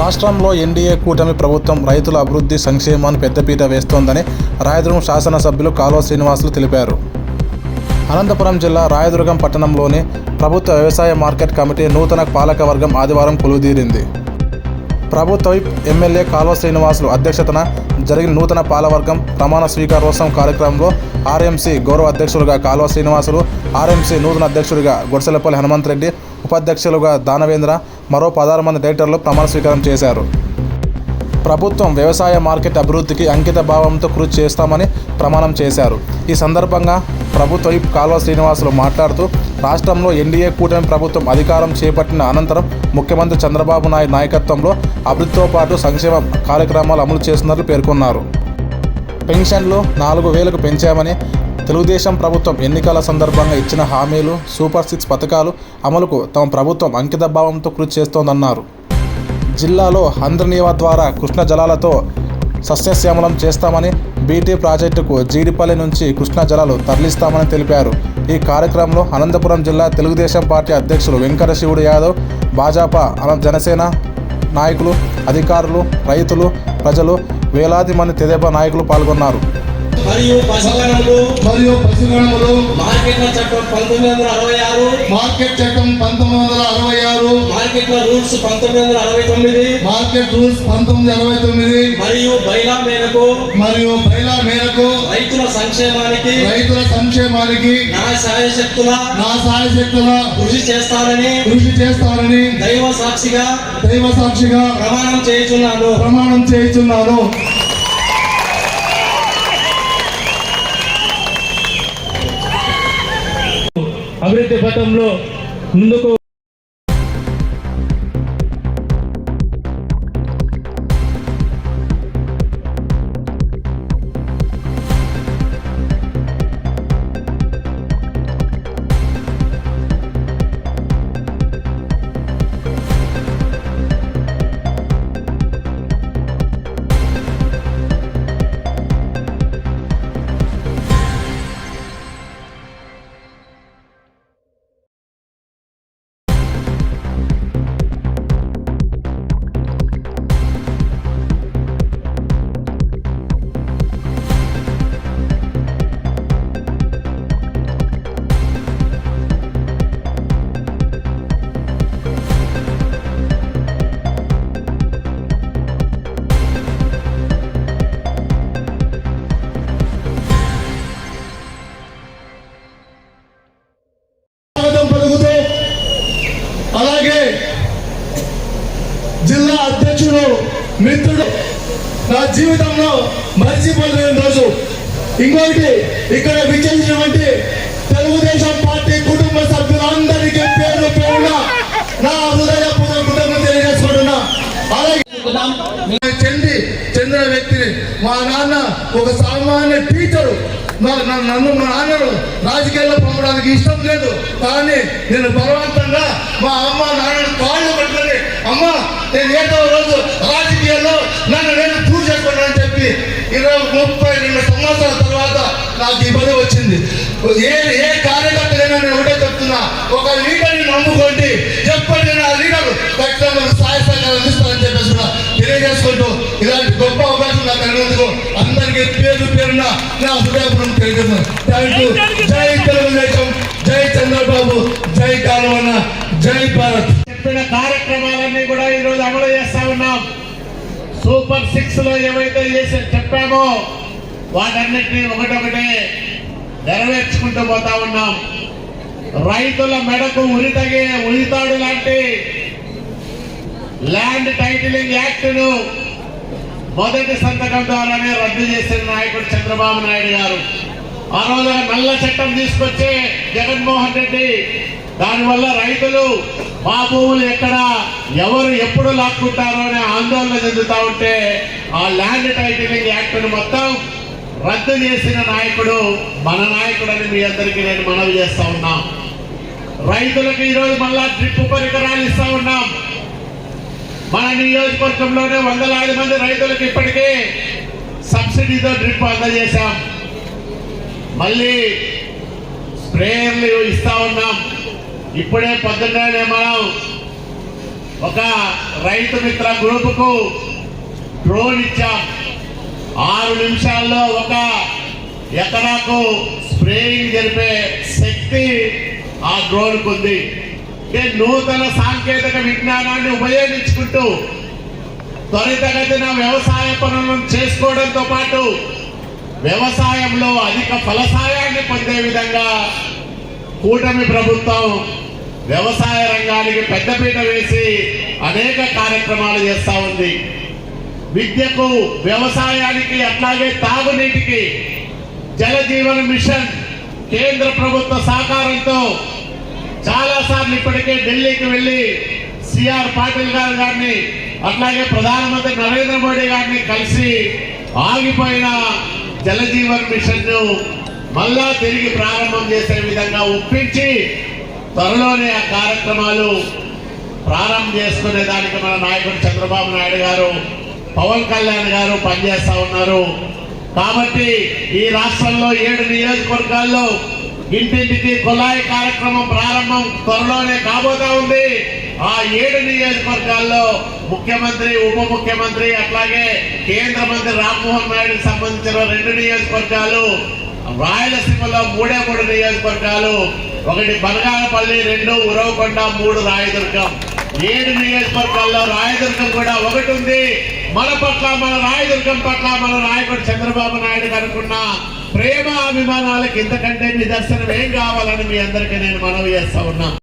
రాష్ట్రంలో ఎన్డీఏ కూటమి ప్రభుత్వం రైతుల అభివృద్ధి సంక్షేమాన్ని పెద్దపీట వేస్తోందని రాయదుర్గం శాసనసభ్యులు కాలువ శ్రీనివాసులు తెలిపారు. అనంతపురం జిల్లా రాయదుర్గం పట్టణంలోని ప్రభుత్వ వ్యవసాయ మార్కెట్ కమిటీ నూతన పాలకవర్గం ఆదివారం కొలువుదీరింది. ప్రభుత్వ వైప్ ఎమ్మెల్యే కాలువ శ్రీనివాసులు అధ్యక్షతన జరిగిన నూతన పాలకవర్గం ప్రమాణ స్వీకారోత్సవం కార్యక్రమంలో ఆర్ఎంసీ గౌరవ అధ్యక్షులుగా కాలువ శ్రీనివాసులు, ఆర్ఎంసీ నూతన అధ్యక్షుడిగా గొడసలపల్లి హనుమంతరెడ్డి, ఉపాధ్యక్షులుగా దానవేంద్ర, మరో 16 మంది డైరెక్టర్లు ప్రమాణ స్వీకారం చేశారు. ప్రభుత్వం వ్యవసాయ మార్కెట్ అభివృద్ధికి అంకిత భావంతో కృషి చేస్తామని ప్రమాణం చేశారు. ఈ సందర్భంగా ప్రభుత్వ వైప్ కాలువ శ్రీనివాసులు మాట్లాడుతూ, రాష్ట్రంలో ఎన్డీఏ కూటమి ప్రభుత్వం అధికారం చేపట్టిన అనంతరం ముఖ్యమంత్రి చంద్రబాబు నాయుడు నాయకత్వంలో అభివృద్ధితో పాటు సంక్షేమ కార్యక్రమాలు అమలు చేస్తున్నట్లు పేర్కొన్నారు. పెన్షన్లు 4,000కు పెంచామని, తెలుగుదేశం ప్రభుత్వం ఎన్నికల సందర్భంగా ఇచ్చిన హామీలు, సూపర్ 6 పథకాలు అమలుకు తమ ప్రభుత్వం అంకిత భావంతో కృషి చేస్తోందన్నారు. జిల్లాలో హంద్రనీవా ద్వారా కృష్ణ జలాలతో సస్యశ్యామలం చేస్తామని, బీటీ ప్రాజెక్టుకు జీడిపల్లి నుంచి కృష్ణా జలాలు తరలిస్తామని తెలిపారు. ఈ కార్యక్రమంలో అనంతపురం జిల్లా తెలుగుదేశం పార్టీ అధ్యక్షులు వెంకట శివుడు యాదవ్, భాజపా, జనసేన నాయకులు, అధికారులు, రైతులు, ప్రజలు, వేలాది మంది తెదేపా నాయకులు పాల్గొన్నారు. మరియు పశుగణములు మార్కెట్ల చట్టం 1966, మార్కెట్ చట్టం 1966, మార్కెట్ల రూల్స్ 1969, మార్కెట్ రూల్స్ 1969 మరియు బైలా మేరకు రైతుల సంక్షేమానికి నా సాయశక్తుల కృషి చేస్తానని దైవ సాక్షిగా ప్రమాణం చేయుచున్నాను. అభివృద్ధి పథంలో ముందుకు అలాగే జిల్లా అధ్యక్షుడు మిత్రుడు నా జీవితంలో మర్చిపోలేని రోజు. ఇంకొకటి, ఇక్కడ విచ్చేసినటువంటి తెలుగుదేశం పార్టీ కుటుంబ సభ్యులందరికీ పేరు పేరున నా హృదయపూర్వక తెలియజేసుకుంటున్నా. అలాగే చెందిన వ్యక్తిని, మా నాన్న ఒక సామాన్య టీచరు. మా నాన్నను రాజకీయాల్లో పంపడానికి ఇష్టం లేదు, కానీ నేను బలవంతంగా మా అమ్మ నాన్నని కాళ్ళు పట్టుకొని, అమ్మ నేను ఏదో రోజు రాజకీయాల్లో నేను ప్రూవ్ చేసుకున్నానని చెప్పి 32 సంవత్సరాల తర్వాత నాకు ఈ పదవి వచ్చింది. ఏ కార్యకర్తలైనా నేను ఒకటే చెప్తున్నా, ఒక లీడర్ని నమ్ముకోండి, ఎప్పటికైనా ఆ లీడర్ ఖచ్చితంగా సహాయ సహకారాలు అందిస్తారని చెప్పేసి కూడా తెలియజేసుకుంటూ, ఇలాంటి గొప్ప అవకాశం నాకు అన్నందుకు అందరికీ పేరున నా హృదయపూర్వకం తెలియజేస్తున్నాను. Thank you. జై తెలుగుదేశం, జై చంద్రబాబు, జై కాలువన్న, జై భారత్. చెప్పిన కార్యక్రమాలన్నీ కూడా ఈరోజు అమలు చేస్తా ఉన్నాం. సూపర్ 6 లో ఏవైతే చెప్పామో వాటన్నిటినీ ఒకటొకటే నెరవేర్చుకుంటూ పోతా ఉన్నాం. రైతుల మెడకు ఉరితాడు లాంటి ల్యాండ్ టైటిలింగ్ యాక్ట్ ను మొదటి సంతకం ద్వారానే రద్దు చేసిన నాయకుడు చంద్రబాబు నాయుడు గారు. ఆ రోజు నల్ల చట్టం తీసుకొచ్చే జగన్మోహన్ రెడ్డి, దానివల్ల రైతులు మా భూములు ఎక్కడ ఎవరు ఎప్పుడు లాక్కుంటారో అనే ఆందోళన చెందుతా ఉంటే ఆ ల్యాండ్ టైటిలింగ్ యాక్ట్ ను మొత్తం రద్దు చేసిన నాయకుడు మన నాయకుడని మీ అందరికీ నేను మనవి చేస్తా ఉన్నాం. రైతులకు ఈరోజు మళ్ళా డ్రిప్ పరికరాలు ఇస్తా ఉన్నాం. మన నియోజకవర్గంలోనే వందలాది మంది రైతులకు ఇప్పటికే సబ్సిడీతో డ్రిప్ అందజేశాం. మళ్ళీ స్ప్రేయర్లు ఇస్తా ఉన్నాం. ఇప్పుడే పొద్దున్నే మనం ఒక రైతు మిత్ర గ్రూపుకు డ్రోన్ ఇచ్చాం. 6 నిమిషాల్లో 1 ఎకరాకు స్ప్రేయింగ్ జరిపే శక్తి ఆ డ్రోన్కు ఉంది. నూతన సాంకేతిక విజ్ఞానాన్ని ఉపయోగించుకుంటూ త్వరితగతిన వ్యవసాయ పనులను చేసుకోవడంతో పాటు వ్యవసాయంలో అధిక ఫలసాయాన్ని పొందే విధంగా కూటమి ప్రభుత్వం వ్యవసాయ రంగానికి పెద్దపీట వేసి అనేక కార్యక్రమాలు చేస్తూ ఉంది. విద్యకు, వ్యవసాయానికి, అట్లాగే తాగునీటికి జల జీవన మిషన్ కేంద్ర ప్రభుత్వ సహకారంతో చాలా సార్లు ఇప్పటికే ఢిల్లీకి వెళ్ళి సిఆర్ పాటిల్ గారిని అట్లాగే ప్రధానమంత్రి నరేంద్ర మోడీ గారిని కలిసి ఆగిపోయిన జల జీవన్ మిషన్ ను మళ్ళా తిరిగి ప్రారంభం చేసే విధంగా ఒప్పించి త్వరలోనే ఆ కార్యక్రమాలు ప్రారంభం చేసుకునే దానికి మన నాయకుడు చంద్రబాబు నాయుడు గారు, పవన్ కళ్యాణ్ గారు పనిచేస్తా ఉన్నారు. కాబట్టి ఈ రాష్ట్రంలో 7 నియోజకవర్గాల్లో ఇంటింటికి కుళాయి కార్యక్రమం ప్రారంభం త్వరలోనే కాబోతా ఉంది. ఆ 7 నియోజకవర్గాల్లో ముఖ్యమంత్రి, ఉప ముఖ్యమంత్రి, అట్లాగే కేంద్ర మంత్రి రామ్మోహన్ నాయుడుకి సంబంధించిన 2 నియోజకవర్గాలు, రాయలసీమలో 3 నియోజకవర్గాలు, 1 బనగానపల్లి, 2 ఉరవకొండ, 3 రాయదుర్గం. 7 నియోజకవర్గాల్లో రాయదుర్గం కూడా ఒకటి ఉంది. మన పట్ల, మన రాయదుర్గం పట్ల మన నాయకుడు చంద్రబాబు నాయుడు అనుకున్న ప్రేమ అభిమానాలకు ఇంతకంటే నిదర్శనం ఏం కావాలని మీ అందరికీ నేను మనవి చేస్తా ఉన్నా.